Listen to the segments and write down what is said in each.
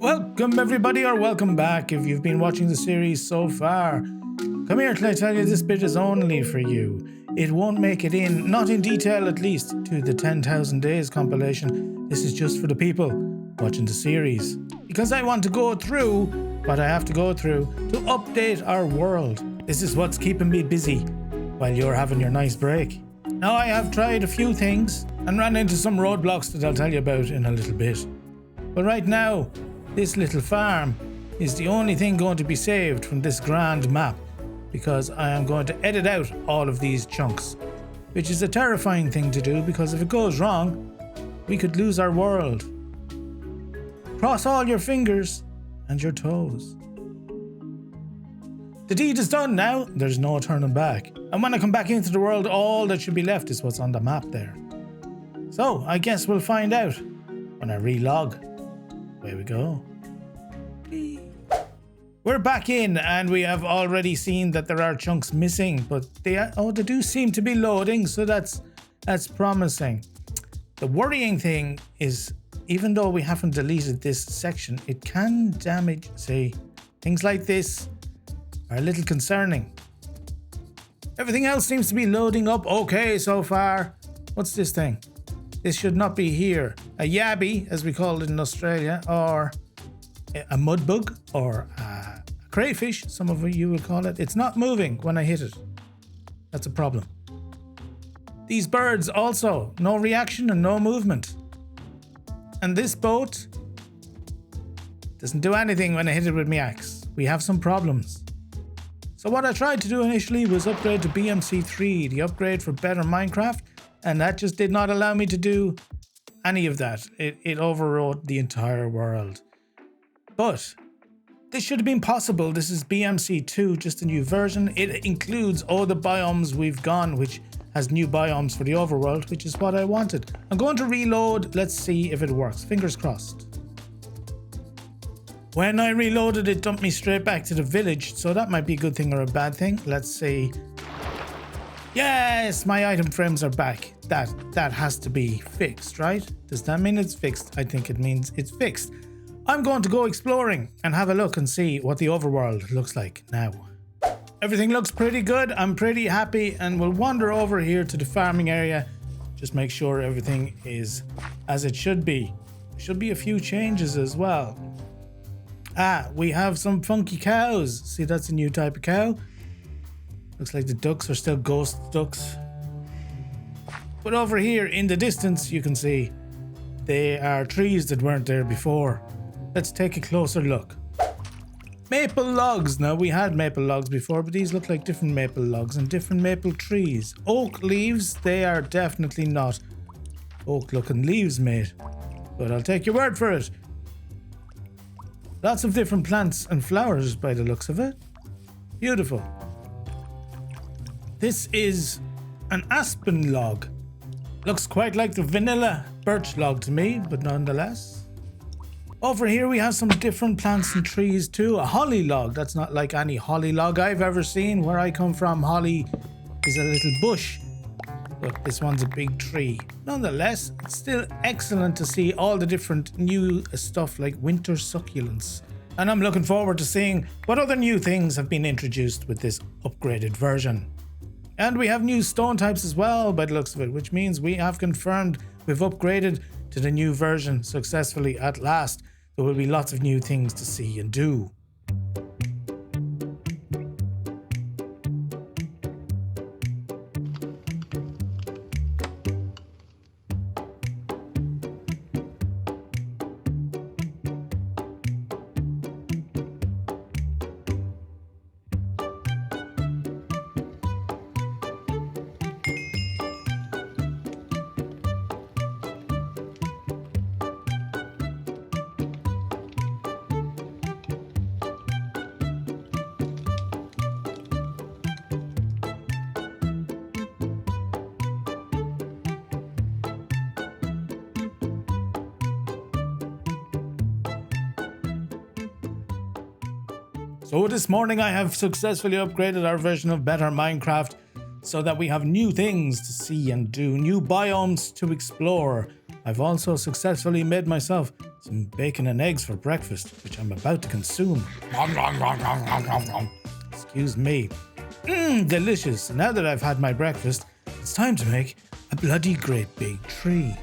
Welcome everybody, or welcome back if you've been watching the series so far. Come here till I tell you this bit is only for you. It won't make it in, not in detail at least, to the 10,000 days compilation. This is just for the people watching the series. Because I want to go through what I have to go through to update our world. This is what's keeping me busy while you're having your nice break. Now I have tried a few things and ran into some roadblocks that I'll tell you about in a little bit. But right now, this little farm is the only thing going to be saved from this grand map, because I am going to edit out all of these chunks, which is a terrifying thing to do because if it goes wrong, we could lose our world. Cross all your fingers and your toes. The deed is done now, there's no turning back. And when I come back into the world, all that should be left is what's on the map there. So I guess we'll find out when I relog. Away we go. We're back in and we have already seen that there are chunks missing, but they do seem to be loading, so that's promising. The worrying thing is, even though we haven't deleted this section, it can damage, say, things like this are a little concerning. Everything else seems to be loading up okay so far. What's this thing? This should not be here. A yabby, as we call it in Australia, or a mud bug, or a crayfish, some of you will call it. It's not moving when I hit it. That's a problem. These birds also, no reaction and no movement. And this boat doesn't do anything when I hit it with my axe. We have some problems. So what I tried to do initially was upgrade to BMC3, the upgrade for better Minecraft, and that just did not allow me to do any of that. It overrode the entire world. But this should have been possible. This is BMC2, just a new version. It includes all the biomes we've gone, which has new biomes for the overworld, which is what I wanted. I'm going to reload. Let's see if it works. Fingers crossed. When I reloaded, it dumped me straight back to the village, so that might be a good thing or a bad thing. Let's see. Yes, my item frames are back. That has to be fixed, right? Does that mean it's fixed? I think it means it's fixed. I'm going to go exploring and have a look and see what the overworld looks like now. Everything looks pretty good. I'm pretty happy, and we'll wander over here to the farming area. Just make sure everything is as it should be. Should be a few changes as well. We have some funky cows. See, that's a new type of cow. Looks like the ducks are still ghost ducks. But over here in the distance, you can see they are trees that weren't there before. Let's take a closer look. Maple logs. Now, we had maple logs before, but these look like different maple logs and different maple trees. Oak leaves, they are definitely not oak looking leaves, mate. But I'll take your word for it. Lots of different plants and flowers by the looks of it. Beautiful. This is an aspen log. Looks quite like the vanilla birch log to me, but nonetheless. Over here we have some different plants and trees too. A holly log. That's not like any holly log I've ever seen. Where I come from, holly is a little bush, but this one's a big tree. Nonetheless, it's still excellent to see all the different new stuff like winter succulents. And I'm looking forward to seeing what other new things have been introduced with this upgraded version. And we have new stone types as well by the looks of it, which means we have confirmed we've upgraded to the new version successfully at last. There will be lots of new things to see and do. So this morning I have successfully upgraded our version of Better Minecraft so that we have new things to see and do, new biomes to explore. I've also successfully made myself some some bacon and eggs for breakfast, which I'm about to consume. Nom, nom, nom, nom, nom, nom, nom. Excuse me. Delicious. Now that I've had my breakfast, it's time to make a bloody great big tree.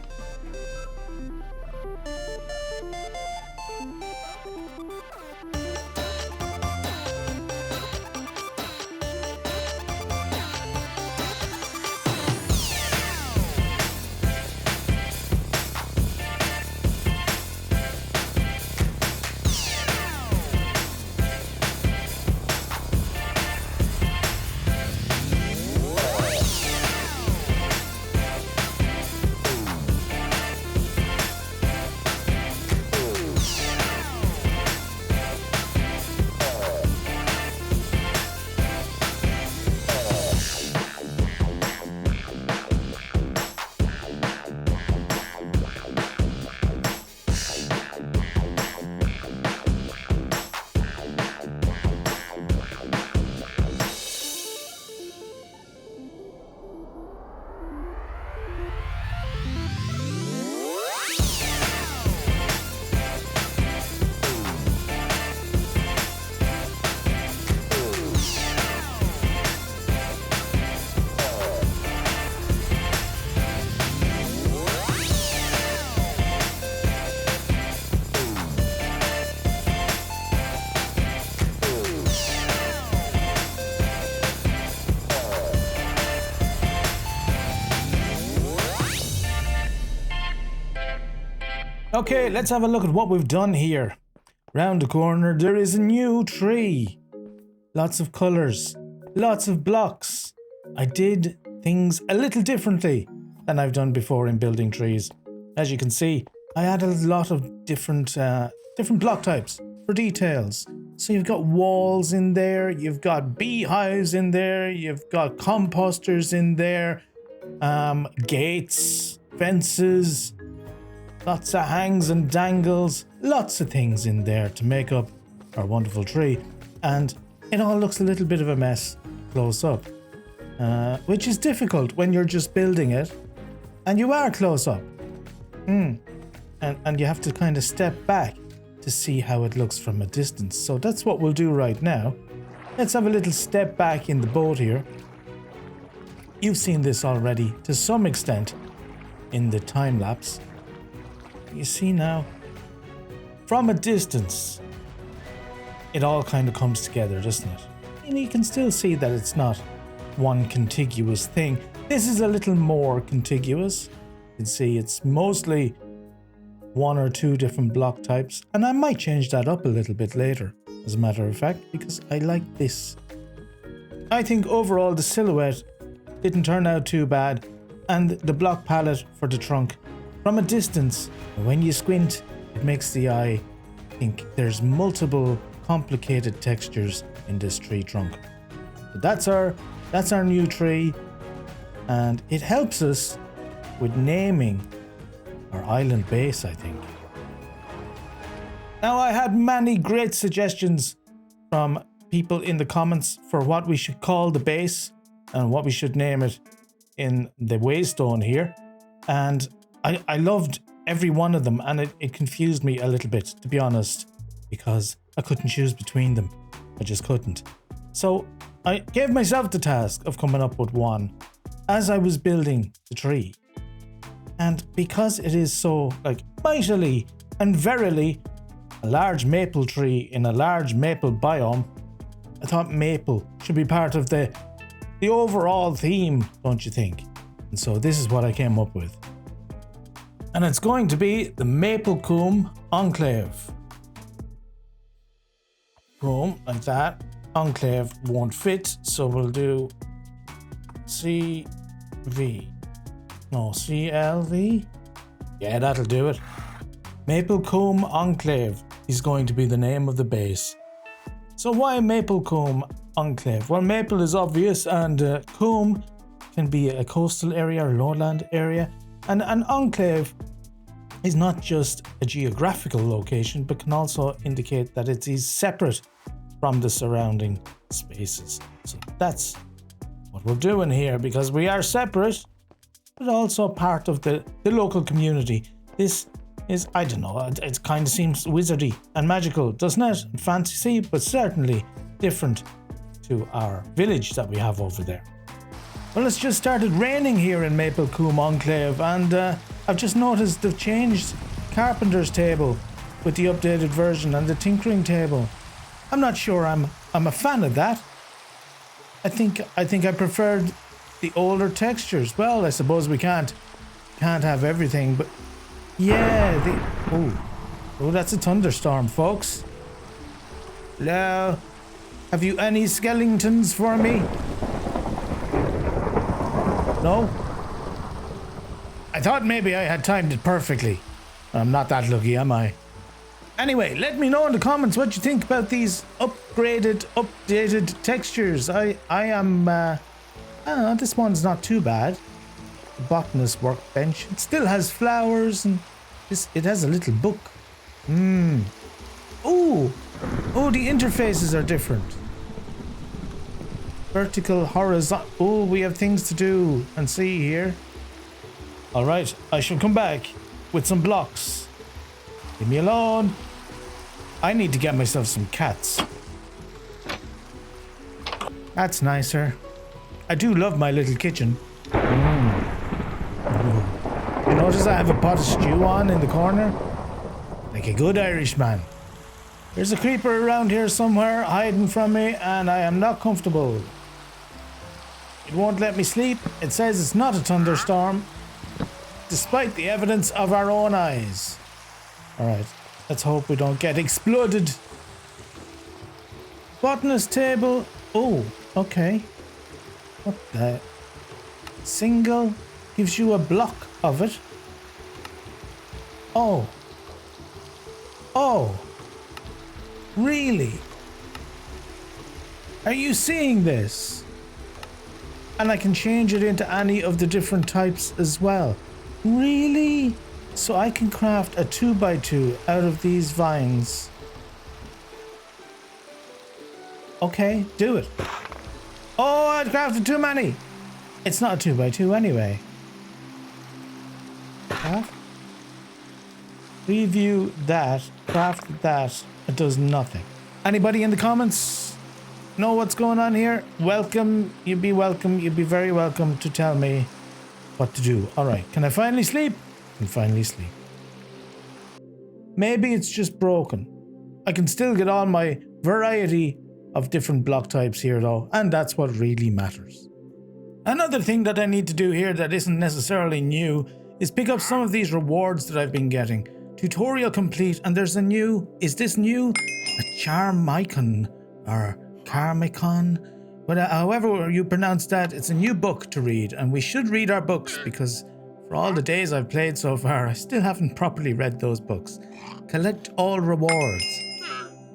Okay, let's have a look at what we've done here. Round the corner, there is a new tree. Lots of colours, lots of blocks. I did things a little differently than I've done before in building trees. As you can see, I added a lot of different block types for details. So you've got walls in there, you've got beehives in there, you've got composters in there, gates, fences, lots of hangs and dangles, lots of things in there to make up our wonderful tree. And it all looks a little bit of a mess close up, which is difficult when you're just building it and you are close up. And you have to kind of step back to see how it looks from a distance. So that's what we'll do right now. Let's have a little step back in the boat here. You've seen this already to some extent in the time lapse. You see now, from a distance, it all kind of comes together, doesn't it? And you can still see that it's not one contiguous thing. This is a little more contiguous. You can see it's mostly one or two different block types, and I might change that up a little bit later, as a matter of fact, because I like this. I think overall the silhouette didn't turn out too bad, and the block palette for the trunk, from a distance, when you squint, it makes the eye think there's multiple complicated textures in this tree trunk. But that's our new tree, and it helps us with naming our island base, I think. Now, I had many great suggestions from people in the comments for what we should call the base and what we should name it in the waystone here, and I loved every one of them, and it confused me a little bit, to be honest, because I couldn't choose between them. I just couldn't. So I gave myself the task of coming up with one as I was building the tree. And because it is so, mightily and verily a large maple tree in a large maple biome, I thought maple should be part of the overall theme, don't you think? And so this is what I came up with. And it's going to be the Maplecomb Enclave. Boom, like that. Enclave won't fit, so we'll do CV. No, CLV? Yeah, that'll do it. Maplecomb Enclave is going to be the name of the base. So why Maplecomb Enclave? Well, maple is obvious, and comb can be a coastal area or lowland area. And an enclave is not just a geographical location, but can also indicate that it is separate from the surrounding spaces. So that's what we're doing here, because we are separate, but also part of the local community. This is, I don't know, it kind of seems wizardy and magical, doesn't it? Fantasy, but certainly different to our village that we have over there. Well, it's just started raining here in Maplecombe Enclave, and I've just noticed they've changed Carpenter's table with the updated version and the tinkering table. I'm not sure I'm a fan of that. I think I preferred the older textures. Well, I suppose we can't have everything, but yeah, oh, that's a thunderstorm, folks. Hello, have you any skeletons for me? No? I thought maybe I had timed it perfectly. I'm not that lucky, am I? Anyway, let me know in the comments what you think about these updated textures. I don't know, this one's not too bad. The botanist workbench. It still has flowers and it has a little book. Oh, the interfaces are different. Vertical, horizontal. Oh, we have things to do and see here. All right, I shall come back with some blocks. Leave me alone. I need to get myself some cats. That's nicer. I do love my little kitchen. You notice I have a pot of stew on in the corner? Like a good Irishman. There's a creeper around here somewhere hiding from me, and I am not comfortable. It won't let me sleep. It says it's not a thunderstorm, despite the evidence of our own eyes. Alright, let's hope we don't get exploded. Botanist table. Oh, okay. What the? Single gives you a block of it. Oh. Really? Are you seeing this? And I can change it into any of the different types as well. Really? So I can craft a 2x2 out of these vines. Okay, do it. Oh, I crafted too many. It's not a 2x2 anyway. Craft. Preview that. Craft that. It does nothing. Anybody in the comments know what's going on here? Welcome. You'd be welcome. You'd be very welcome to tell me what to do. All right. Can I finally sleep? I can finally sleep. Maybe it's just broken. I can still get all my variety of different block types here though, and that's what really matters. Another thing that I need to do here that isn't necessarily new is pick up some of these rewards that I've been getting. Tutorial complete, and there's a new, is this new? A Charmicon or Carmicon? But however you pronounce that, it's a new book to read, and we should read our books because for all the days I've played so far, I still haven't properly read those books. Collect all rewards.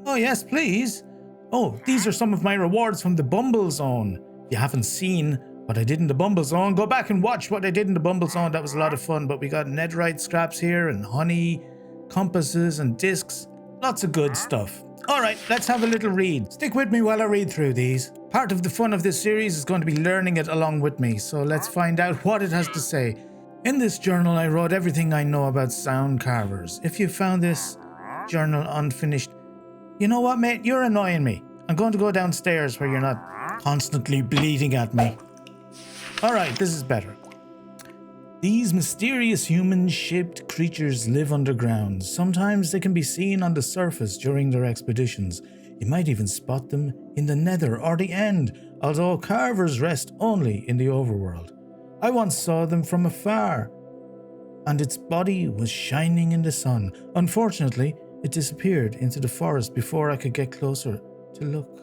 Oh yes, please. Oh, these are some of my rewards from the Bumble Zone. If you haven't seen what I did in the Bumble Zone, go back and watch what I did in the Bumble Zone. That was a lot of fun, but we got netherite scraps here and honey, compasses and discs. Lots of good stuff. All right, let's have a little read. Stick with me while I read through these. Part of the fun of this series is going to be learning it along with me, so let's find out what it has to say. In this journal, I wrote everything I know about sound carvers. If you found this journal unfinished, you know what, mate? You're annoying me. I'm going to go downstairs where you're not constantly bleating at me. All right, this is better. These mysterious human-shaped creatures live underground. Sometimes they can be seen on the surface during their expeditions. You might even spot them in the nether or the end, although carvers rest only in the overworld. I once saw them from afar, and its body was shining in the sun. Unfortunately, it disappeared into the forest before I could get closer to look.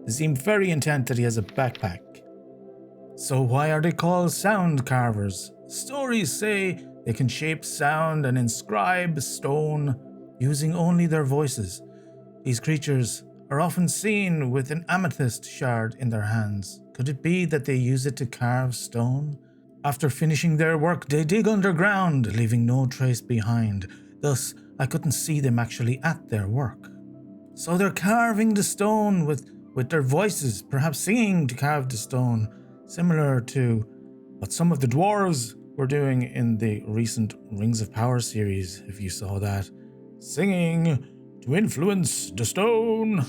They seem very intent that he has a backpack. So why are they called sound carvers? Stories say they can shape sound and inscribe stone using only their voices. These creatures are often seen with an amethyst shard in their hands. Could it be that they use it to carve stone? After finishing their work, they dig underground, leaving no trace behind. Thus, I couldn't see them actually at their work. So they're carving the stone with their voices, perhaps singing to carve the stone, similar to what some of the dwarves we're doing in the recent Rings of Power series, if you saw that. Singing to influence the stone.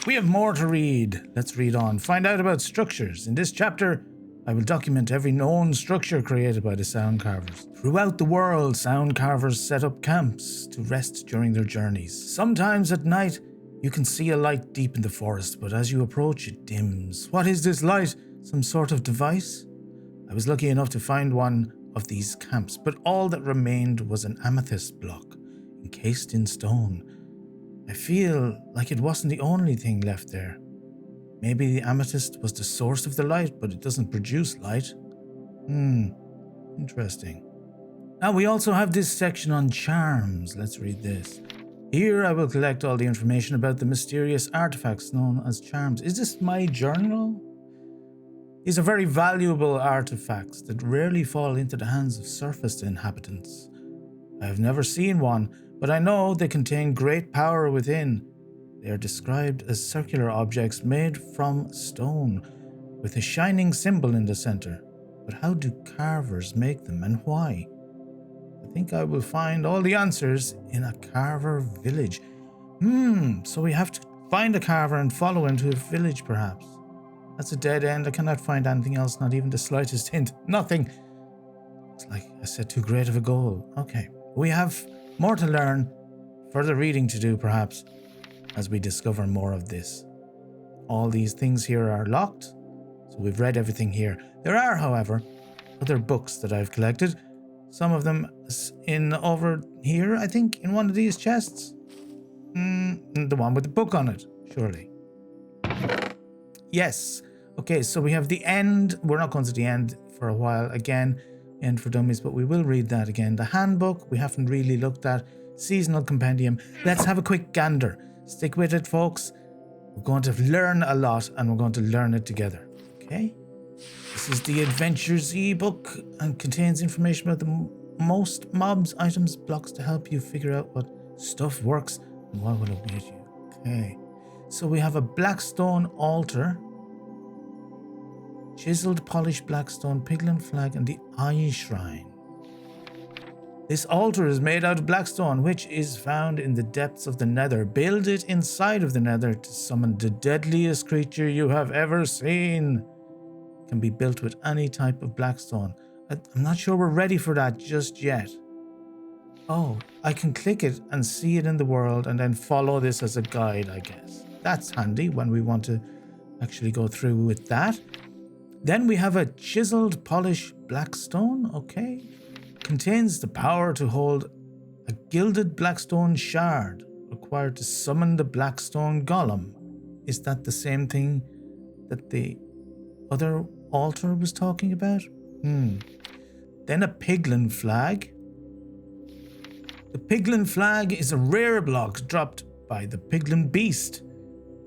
We have more to read. Let's read on. Find out about structures. In this chapter, I will document every known structure created by the sound carvers. Throughout the world, sound carvers set up camps to rest during their journeys. Sometimes at night, you can see a light deep in the forest, but as you approach, it dims. What is this light? Some sort of device? I was lucky enough to find one of these camps, but all that remained was an amethyst block, encased in stone. I feel like it wasn't the only thing left there. Maybe the amethyst was the source of the light, but it doesn't produce light. Interesting. Now we also have this section on charms. Let's read this. Here I will collect all the information about the mysterious artifacts known as charms. Is this my journal? These are very valuable artifacts that rarely fall into the hands of surface inhabitants. I have never seen one, but I know they contain great power within. They are described as circular objects made from stone, with a shining symbol in the center. But how do carvers make them, and why? I think I will find all the answers in a carver village. So we have to find a carver and follow him to a village, perhaps. That's a dead end. I cannot find anything else, not even the slightest hint. Nothing. It's like I set too great of a goal. Okay. We have more to learn, further reading to do, perhaps, as we discover more of this. All these things here are locked, so we've read everything here. There are, however, other books that I've collected. Some of them in over here, I think, in one of these chests. The one with the book on it, surely. Yes. Okay, so we have the end. We're not going to the end for a while again, End for Dummies, but we will read that again. The handbook, we haven't really looked at. Seasonal compendium. Let's have a quick gander. Stick with it, folks. We're going to learn a lot, and we're going to learn it together. Okay? This is the Adventures ebook and contains information about the most mobs, items, blocks to help you figure out what stuff works and what will await you. Okay. So we have a blackstone altar, chiseled polished blackstone, piglin flag, and the eye shrine. This altar is made out of blackstone, which is found in the depths of the nether. Build it inside of the nether to summon the deadliest creature you have ever seen. It can be built with any type of blackstone. I'm not sure we're ready for that just yet. Oh, I can click it and see it in the world and then follow this as a guide, I guess. That's handy when we want to actually go through with that. Then we have a chiseled polished blackstone, okay. Contains the power to hold a gilded blackstone shard required to summon the blackstone golem. Is that the same thing that the other altar was talking about? Then a piglin flag. The piglin flag is a rare block dropped by the piglin beast.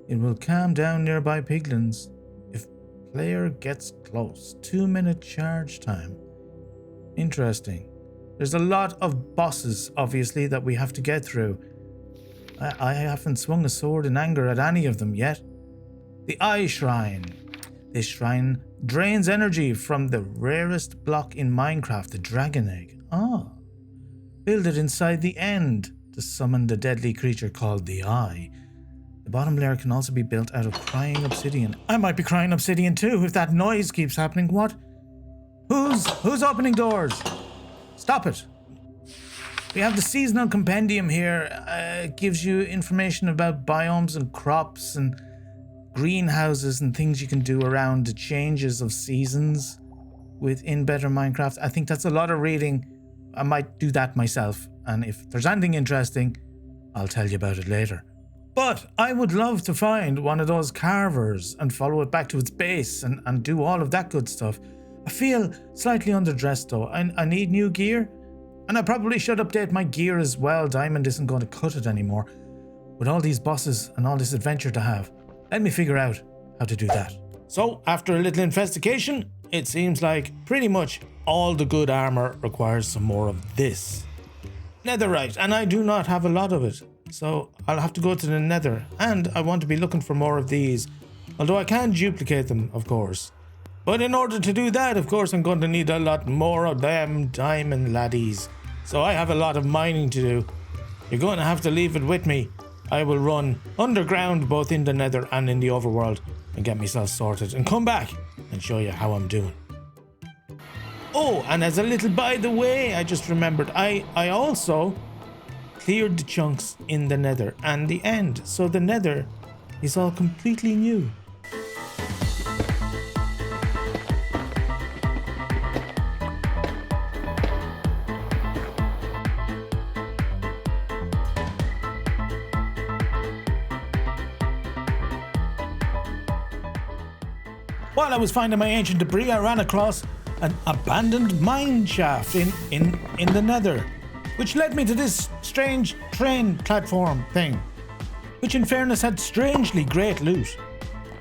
It will calm down nearby piglins if player gets close. 2-minute charge time. Interesting. There's a lot of bosses, obviously, that we have to get through. I haven't swung a sword in anger at any of them yet. The Eye Shrine. This shrine drains energy from the rarest block in Minecraft, the Dragon Egg. Build it inside the end to summon the deadly creature called the Eye. The bottom layer can also be built out of crying obsidian. I might be crying obsidian too if that noise keeps happening. What? Who's opening doors? Stop it. We have the seasonal compendium here. It gives you information about biomes and crops and greenhouses and things you can do around the changes of seasons within Better Minecraft. I think that's a lot of reading. I might do that myself. And if there's anything interesting, I'll tell you about it later. But I would love to find one of those carvers and follow it back to its base and do all of that good stuff. I feel slightly underdressed though. I need new gear. And I probably should update my gear as well. Diamond isn't going to cut it anymore. With all these bosses and all this adventure to have, let me figure out how to do that. So, after a little investigation, it seems like pretty much all the good armor requires some more of this. Netherite, and I do not have a lot of it. So, I'll have to go to the nether. And I want to be looking for more of these. Although I can duplicate them, of course. But in order to do that, of course, I'm going to need a lot more of them diamond laddies. So I have a lot of mining to do. You're going to have to leave it with me. I will run underground both in the nether and in the overworld and get myself sorted and come back and show you how I'm doing. Oh, and as a little by the way, I just remembered, I also cleared the chunks in the nether and the end. So the nether is all completely new. While I was finding my ancient debris, I ran across an abandoned mine shaft in the nether, which led me to this strange train platform thing, which in fairness had strangely great loot.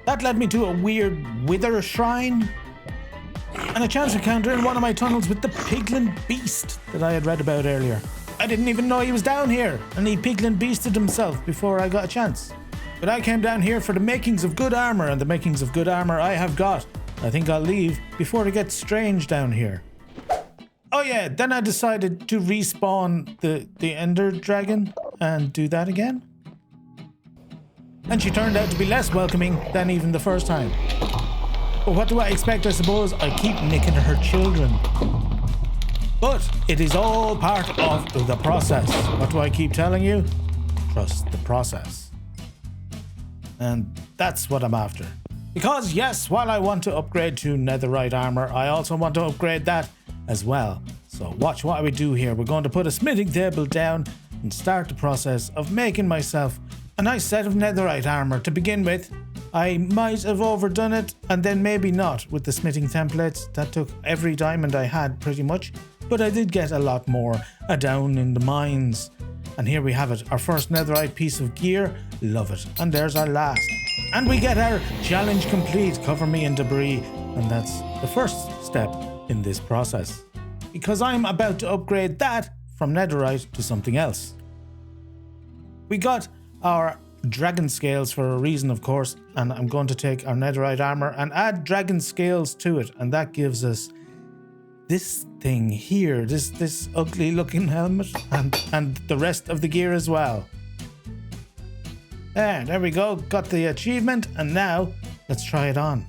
That led me to a weird wither shrine, and a chance encounter in one of my tunnels with the piglin beast that I had read about earlier. I didn't even know he was down here, and he piglin beasted himself before I got a chance. But I came down here for the makings of good armor, and the makings of good armor I have got. I think I'll leave before it gets strange down here. Oh yeah, then I decided to respawn the Ender Dragon and do that again. And she turned out to be less welcoming than even the first time. But what do I expect, I suppose? I keep nicking her children. But it is all part of the process. What do I keep telling you? Trust the process. And that's what I'm after. Because yes, while I want to upgrade to netherite armor, I also want to upgrade that as well. So watch what we do here. We're going to put a smithing table down and start the process of making myself a nice set of netherite armor to begin with. I might have overdone it and then maybe not with the smithing templates. That took every diamond I had pretty much, but I did get a lot more down in the mines. And here we have it, our first netherite piece of gear. Love it. And there's our last. And we get our challenge complete, cover me in debris. And that's the first step in this process. Because I'm about to upgrade that from netherite to something else. We got our dragon scales for a reason, of course. And I'm going to take our netherite armor and add dragon scales to it. And that gives us this thing here, this ugly looking helmet and the rest of the gear as well. There we go, got the achievement, and now let's try it on.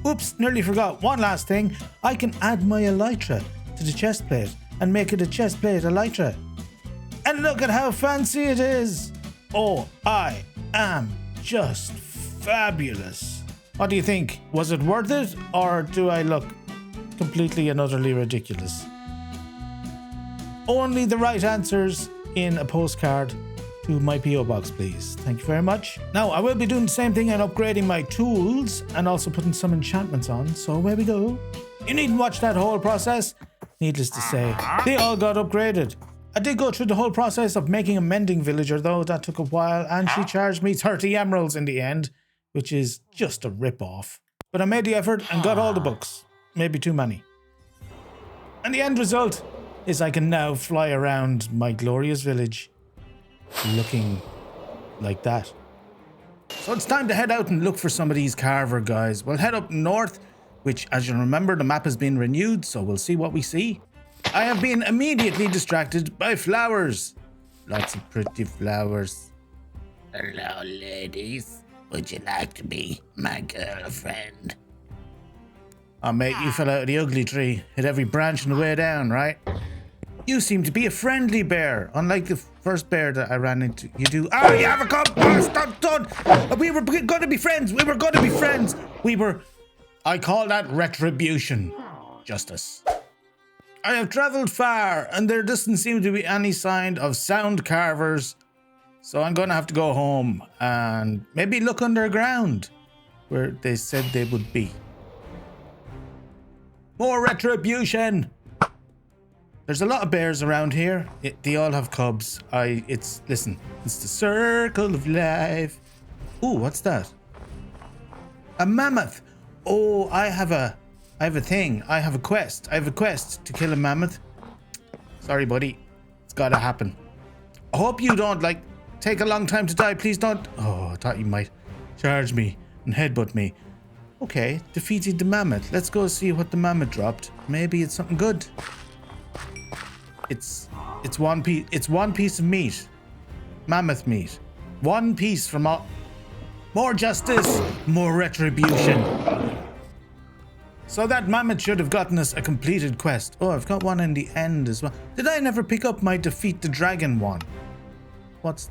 Oops, nearly forgot one last thing. I can add my elytra to the chest plate and make it a chest plate elytra. And look at how fancy it is. Oh, I am just fabulous. What do you think? Was it worth it, or do I look completely and utterly ridiculous? Only the right answers in a postcard to my P.O. box, please. Thank you very much. Now, I will be doing the same thing and upgrading my tools and also putting some enchantments on. So where we go. You needn't watch that whole process. Needless to say, they all got upgraded. I did go through the whole process of making a mending villager, though. That took a while, and she charged me 30 emeralds in the end, which is just a rip-off. But I made the effort and got all the books. Maybe too many. And the end result is I can now fly around my glorious village looking like that. So it's time to head out and look for some of these carver guys. We'll head up north, which, as you remember, the map has been renewed, so we'll see what we see. I have been immediately distracted by flowers. Lots of pretty flowers. Hello, ladies. Would you like to be my girlfriend? Oh, mate, you fell out of the ugly tree. Hit every branch on the way down, right? You seem to be a friendly bear, unlike the first bear that I ran into. You do. Oh, you have a cup. Oh, stop, done. We were going to be friends. We were going to be friends. I call that retribution. Justice. I have traveled far, and there doesn't seem to be any sign of sound carvers. So I'm going to have to go home and maybe look underground where they said they would be. More retribution. There's a lot of bears around here. They all have cubs. Listen, it's the circle of life. Ooh, what's that? A mammoth. Oh, I have a thing. I have a quest. I have a quest to kill a mammoth. Sorry, buddy. It's gotta happen. I hope you don't, take a long time to die. Please don't. Oh, I thought you might charge me and headbutt me. Okay, defeated the mammoth. Let's go see what the mammoth dropped. Maybe it's something good. It's one piece. It's one piece of meat. Mammoth meat. One piece from all. More justice, more retribution. So that mammoth should have gotten us a completed quest. Oh, I've got one in the end as well. Did I never pick up my defeat the dragon one? What's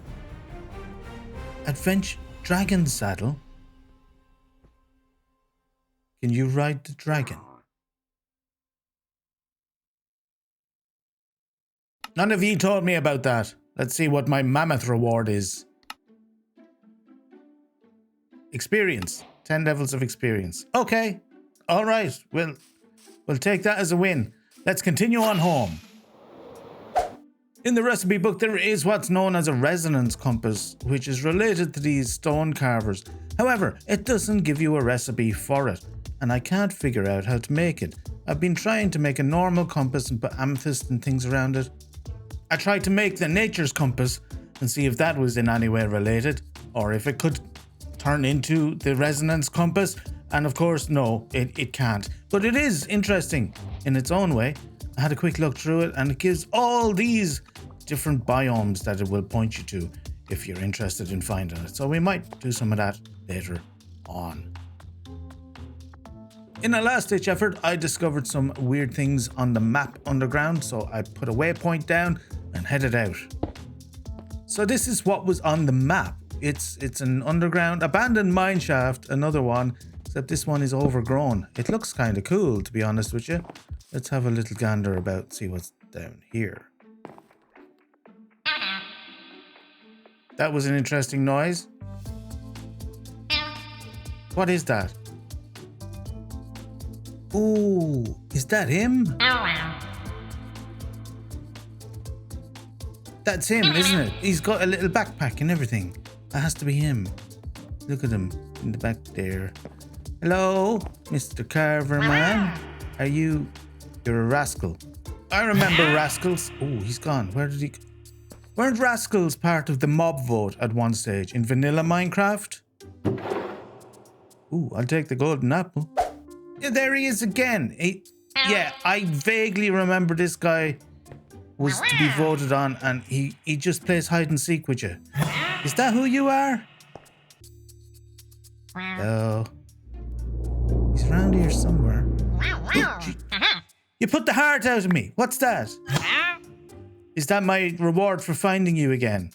adventure dragon saddle? Can you ride the dragon? None of you told me about that. Let's see what my mammoth reward is. Experience. 10 levels of experience. Okay. All right. We'll take that as a win. Let's continue on home. In the recipe book, there is what's known as a resonance compass, which is related to these stone carvers. However, it doesn't give you a recipe for it, and I can't figure out how to make it. I've been trying to make a normal compass and put amethyst and things around it. I tried to make the nature's compass and see if that was in any way related, or if it could turn into the resonance compass, and of course, no, it can't. But it is interesting in its own way. I had a quick look through it, and it gives all these different biomes that it will point you to if you're interested in finding it. So we might do some of that later on. In a last-ditch effort, I discovered some weird things on the map underground, so I put a waypoint down and headed out. So this is what was on the map. It's an underground abandoned mine shaft, another one, except this one is overgrown. It looks kind of cool, to be honest with you. Let's have a little gander about, see what's down here. That was an interesting noise. What is that? Ooh, is that him? That's him, isn't it? He's got a little backpack and everything. That has to be him. Look at him in the back there. Hello, Mr. Carver man. Are you... You're a rascal. I remember rascals. Oh, he's gone. Where did he... Weren't rascals part of the mob vote at one stage in vanilla Minecraft? Ooh, I'll take the golden apple. Yeah, there he is again. Yeah, I vaguely remember this guy was to be voted on, and he just plays hide and seek with you. Is that who you are? Oh. He's around here somewhere. You put the heart out of me. What's that? Is that my reward for finding you again?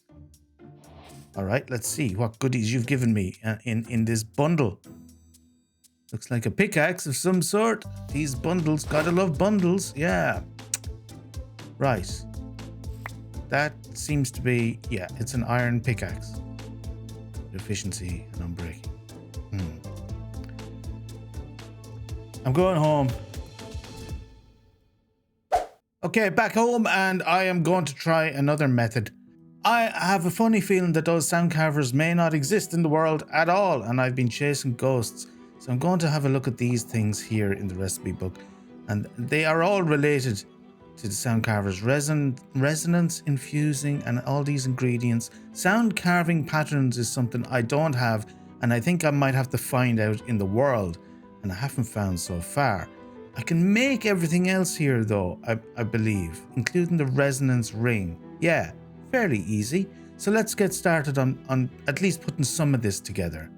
All right, let's see what goodies you've given me in this bundle. Looks like a pickaxe of some sort. These bundles, gotta love bundles. Yeah. Right. That seems to be, yeah, it's an iron pickaxe. Efficiency and unbreaking. I'm going home. Okay, back home, and I am going to try another method. I have a funny feeling that those sound carvers may not exist in the world at all, and I've been chasing ghosts. So I'm going to have a look at these things here in the recipe book, and they are all related to the sound carvers. Resonance infusing and all these ingredients. Sound carving patterns is something I don't have, and I think I might have to find out in the world, and I haven't found so far. I can make everything else here though, I believe, including the resonance ring. Yeah, fairly easy. So let's get started on at least putting some of this together.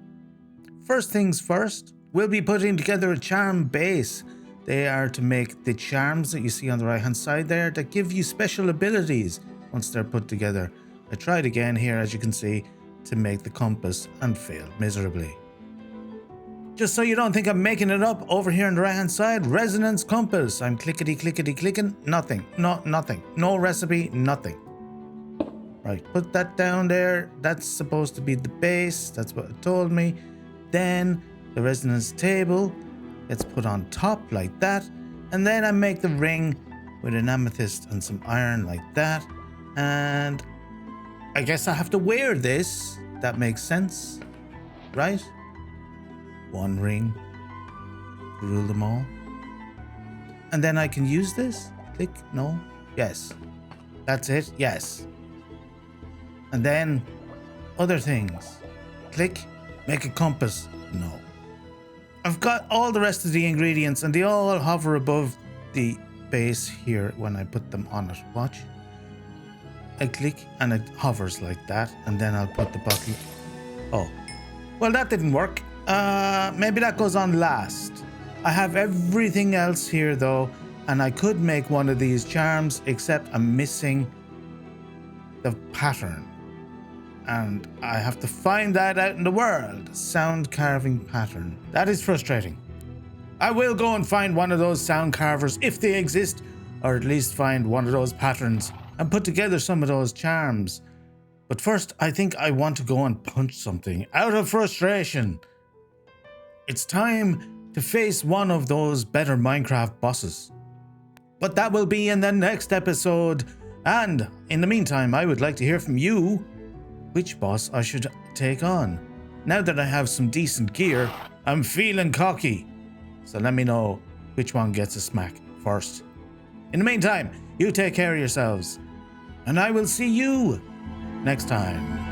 First things first, we'll be putting together a charm base. They are to make the charms that you see on the right hand side there that give you special abilities once they're put together. I tried again here, as you can see, to make the compass and failed miserably. Just so you don't think I'm making it up, over here on the right hand side, resonance compass. I'm clickety clicking, nothing, nothing, no recipe, nothing. Right, put that down there. That's supposed to be the base, that's what it told me. Then the resonance table gets put on top like that, and then I make the ring with an amethyst and some iron like that, and I guess I have to wear this. That makes sense, right? One ring to rule them all. And then I can use this? Click, no, yes. That's it, yes. And then other things. Click, make a compass, no. I've got all the rest of the ingredients and they all hover above the base here when I put them on it. Watch. I click and it hovers like that, and then I'll put the bottle. Oh, well, that didn't work. Maybe that goes on last. I have everything else here though, and I could make one of these charms, except I'm missing the pattern. And I have to find that out in the world. Sound carving pattern. That is frustrating. I will go and find one of those sound carvers if they exist, or at least find one of those patterns and put together some of those charms. But first, I think I want to go and punch something out of frustration. It's time to face one of those better Minecraft bosses. But that will be in the next episode. And in the meantime, I would like to hear from you which boss I should take on. Now that I have some decent gear, I'm feeling cocky. So let me know which one gets a smack first. In the meantime, you take care of yourselves. And I will see you next time.